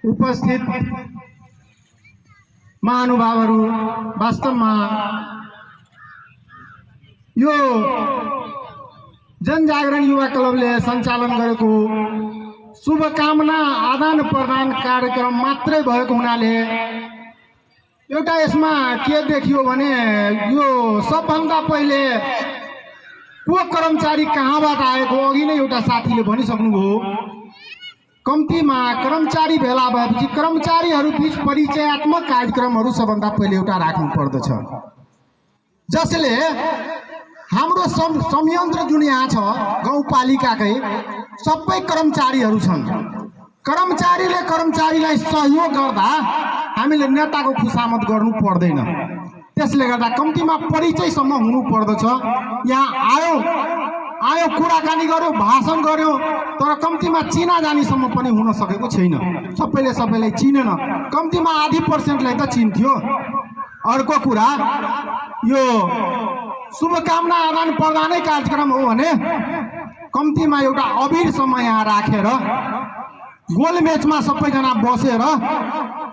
उपस्थित महानुभावहरू, वास्तवमा यो जनजागरण युवा क्लबले सञ्चालन गरेको शुभकामना आदान प्रदान कार्यक्रम मात्रै भएको हुनाले एउटा यसमा के देखियो भने यो सबभन्दा पहिले को कर्मचारी कहाँबाट आएको अघि नै एउटा साथीले भनिसक्नुभयो। कम्तीमा कर्मचारी भेला भएपछि कर्मचारीहरू बीच परिचयात्मक कार्यक्रमहरू सबभन्दा पहिले एउटा राख्नु पर्दछ, जसले हाम्रो संयन्त्र जुन यहाँ छ गाउँपालिकाकै सबै कर्मचारीहरू छन्। कर्मचारीले कर्मचारीलाई सहयोग गर्दा हामीले नेताको खुशामत गर्नु पर्दैन। त्यसले गर्दा कम्तीमा परिचयसम्म हुनु पर्दछ। यहाँ आयो कुराकानी गर्यो, भाषण गर्यो, तर कम्तीमा चिनाजानीसम्म पनि हुन सकेको छैन। सबैलाई चिनेन, कम्तीमा आधी % त चिन्थ्यो। अर्को कुरा, यो शुभकामना आदान प्रदानै कार्यक्रम हो भने कम्तीमा एउटा अबिरसम्म यहाँ राखेर गोलमेचमा सबैजना बसेर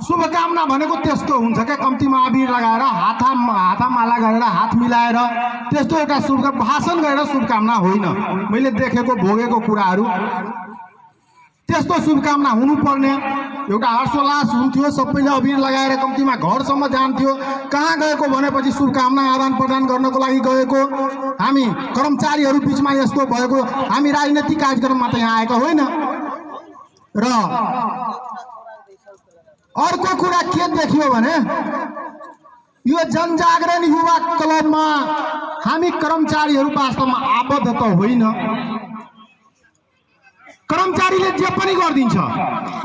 शुभकामना भनेको त्यस्तो हुन्छ क्या। कम्तीमा अबिर लगाएर हातमाला गरेर हात मिलाएर त्यस्तो एउटा भाषण गरेर शुभकामना होइन। मैले देखेको भोगेको कुराहरू त्यस्तो शुभकामना हुनुपर्ने एउटा हर्षोल्लास हुन्थ्यो। सबैले अबिर लगाएर कम्तीमा घरसम्म जान्थ्यो। कहाँ गएको भनेपछि शुभकामना आदान प्रदान गर्नको लागि गएको। हामी कर्मचारीहरू बिचमा यस्तो भएको, हामी राजनीतिक कार्यक्रममा त यहाँ आएका होइन। र अर्को कुरा के देखियो भने यो जनजागरण युवा क्लबमा हामी कर्मचारीहरू वास्तवमा आबद्ध त होइन। कर्मचारीले जे पनि गरिदिन्छ।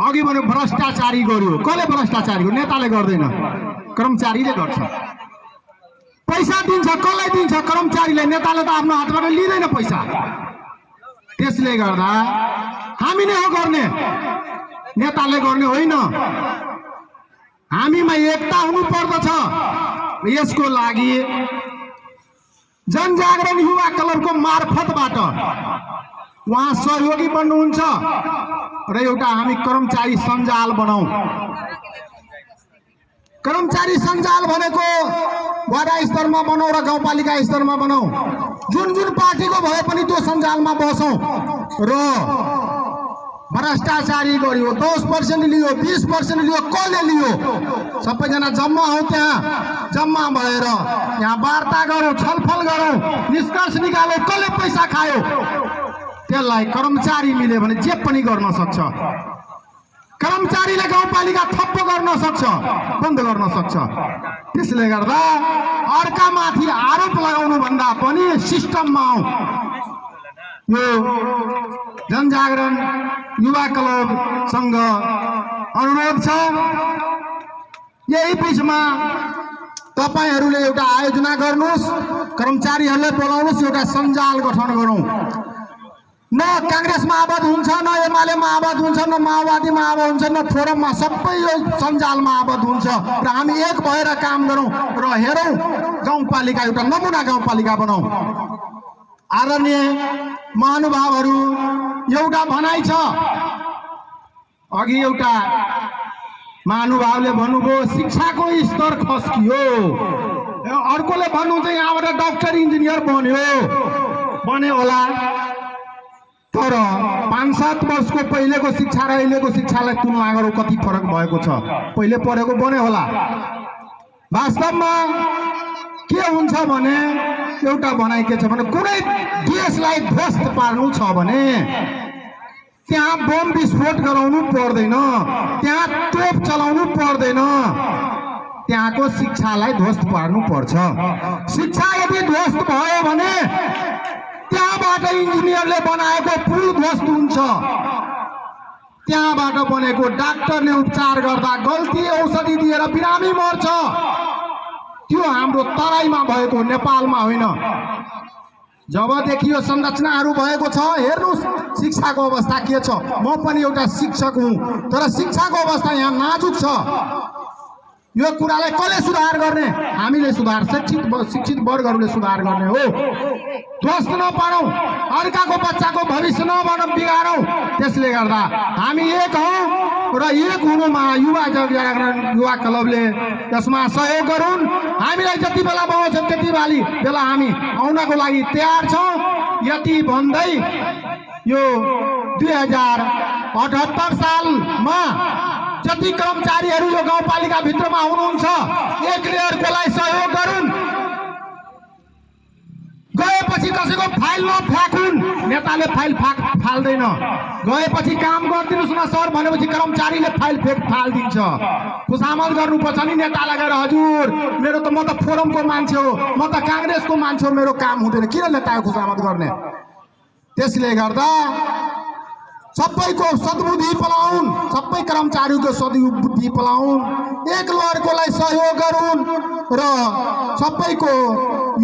अघि भने भ्रष्टाचारी गर्यो, कसले भ्रष्टाचारी गर्यो? नेताले गर्दैन, कर्मचारीले गर्छ। पैसा दिन्छ, कसलाई दिन्छ? कर्मचारीले। नेताले त आफ्नो हातबाट लिँदैन पैसा। त्यसले गर्दा हामी नै हो गर्ने, नेताले गर्ने होइन। हामीमा एकता हुनु पर्दछ। यसको लागि जनजागरण युवा क्लबको मार्फतबाट उहाँ सहयोगी बन्नुहुन्छ र एउटा हामी कर्मचारी सञ्जाल बनाऊ। कर्मचारी सञ्जाल भनेको वडा स्तरमा बनाऊ र गाउँपालिका स्तरमा बनाऊ। जुन पार्टीको भए पनि त्यो सञ्जालमा बसौँ र भ्रष्टाचारी गरियो, 10% लियो, 20% लियो, कसले लियो? सबैजना जम्मा हौ, त्यहाँ जम्मा भएर यहाँ वार्ता गरौँ, छलफल गरौँ, निष्कर्ष निकालौँ, कसले पैसा खायो। त्यसलाई कर्मचारी मिल्यो भने जे पनि गर्न सक्छ। कर्मचारीले गाउँपालिका थप्पो गर्न सक्छ, बन्द गर्न सक्छ। त्यसले गर्दा अर्कामाथि आरोप लगाउनु भन्दा पनि सिस्टममा आऊ। यो जनजागरण युवा क्लबसँग अनुरोध छ। यही बिचमा तपाईहरूले एउटा आयोजना गर्नुहोस्, कर्मचारीहरूलाई बोलाउनुहोस्, एउटा सञ्जाल गठन गरौँ। न काङ्ग्रेसमा आबद्ध हुन्छ, न एमालेमा आबद्ध हुन्छ, न माओवादीमा आबद्ध हुन्छ, न फोरममा, सबै यो सञ्जालमा आबद्ध हुन्छ। र हामी एक भएर काम गरौँ र हेरौँ गाउँपालिका एउटा नमुना गाउँपालिका बनाऊ। आदरणीय महानुभावहरू, एउटा भनाइ छ। अघि एउटा महानुभावले भन्नुभयो शिक्षाको स्तर खस्कियो। अर्कोले भन्नुहुन्छ यहाँबाट डक्टर इन्जिनियर बने होला। तर 5-7 वर्षको पहिलेको शिक्षा र अहिलेको शिक्षालाई तुलना गरौँ, कति फरक भएको छ। पहिले पढेको बने होला। वास्तवमा के हुन्छ भने एउटा भनाइ के छ भने कुनै देशलाई ध्वस्त पार्नु छ भने त्यहाँ बम विस्फोट गराउनु पर्दैन, त्यहाँ तोप चलाउनु पर्दैन, त्यहाँको शिक्षालाई ध्वस्त पार्नु पर्छ। शिक्षा यदि ध्वस्त भयो भने त्यहाँबाट इन्जिनियरले बनाएको पुल ध्वस्त हुन्छ। त्यहाँबाट बनेको डाक्टरले उपचार गर्दा गल्ती औषधि दिएर बिरामी मर्छ। त्यो हाम्रो तराईमा भएको, नेपालमा होइन। जबदेखि यो संरचनाहरू भएको छ, हेर्नुहोस् शिक्षाको अवस्था के छ। म पनि एउटा शिक्षक हुँ, तर शिक्षाको अवस्था यहाँ नाजुक छ। यो कुरालाई कसले सुधार गर्ने? हामीले सुधार, शिक्षित वर्गहरूले सुधार गर्ने हो। ध्वस्त नपारौँ, अर्काको बच्चाको भविष्य बिगारौँ। त्यसले गर्दा हामी एक हौँ र एक हुनुमा युवा जनजागरण युवा क्लबले यसमा सहयोग गरून्। हामीलाई जति बेला पाउँछ त्यति बेला हामी आउनको लागि तयार छौँ। यति भन्दै यो 2078 सालमा जति कर्मचारीहरू यो गाउँपालिका भित्रमा हुनुहुन्छ एकले अर्कोलाई सहयोग गरून्। गएपछि कसैको फाइल नफ्याकुन्। नेताले फाइल फाल्दैन। गएपछि काम गरिदिनुहोस् न सर भनेपछि कर्मचारीले फाइल फालिदिन्छ। खुशामद गर्नुपर्छ नि नेतालाई गएर, हजुर मेरो त म त फोरमको मान्छे हो, म त काङ्ग्रेसको मान्छे हो, मेरो काम हुँदैन। किन नेताको खुशामद गर्ने? त्यसले गर्दा सबैको सद्बुद्धि पलाउन्, सबै कर्मचारीको सद्बुद्धि पलाउन्, एक अर्कोलाई सहयोग गरून् र सबैको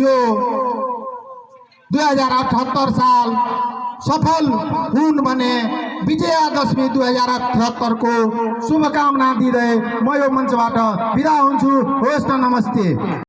यो 2078 साल सफल हुन् भने विजयादशमी 2078 को शुभकामना दिँदै म यो मञ्चबाट बिदा हुन्छु। होस् न, नमस्ते।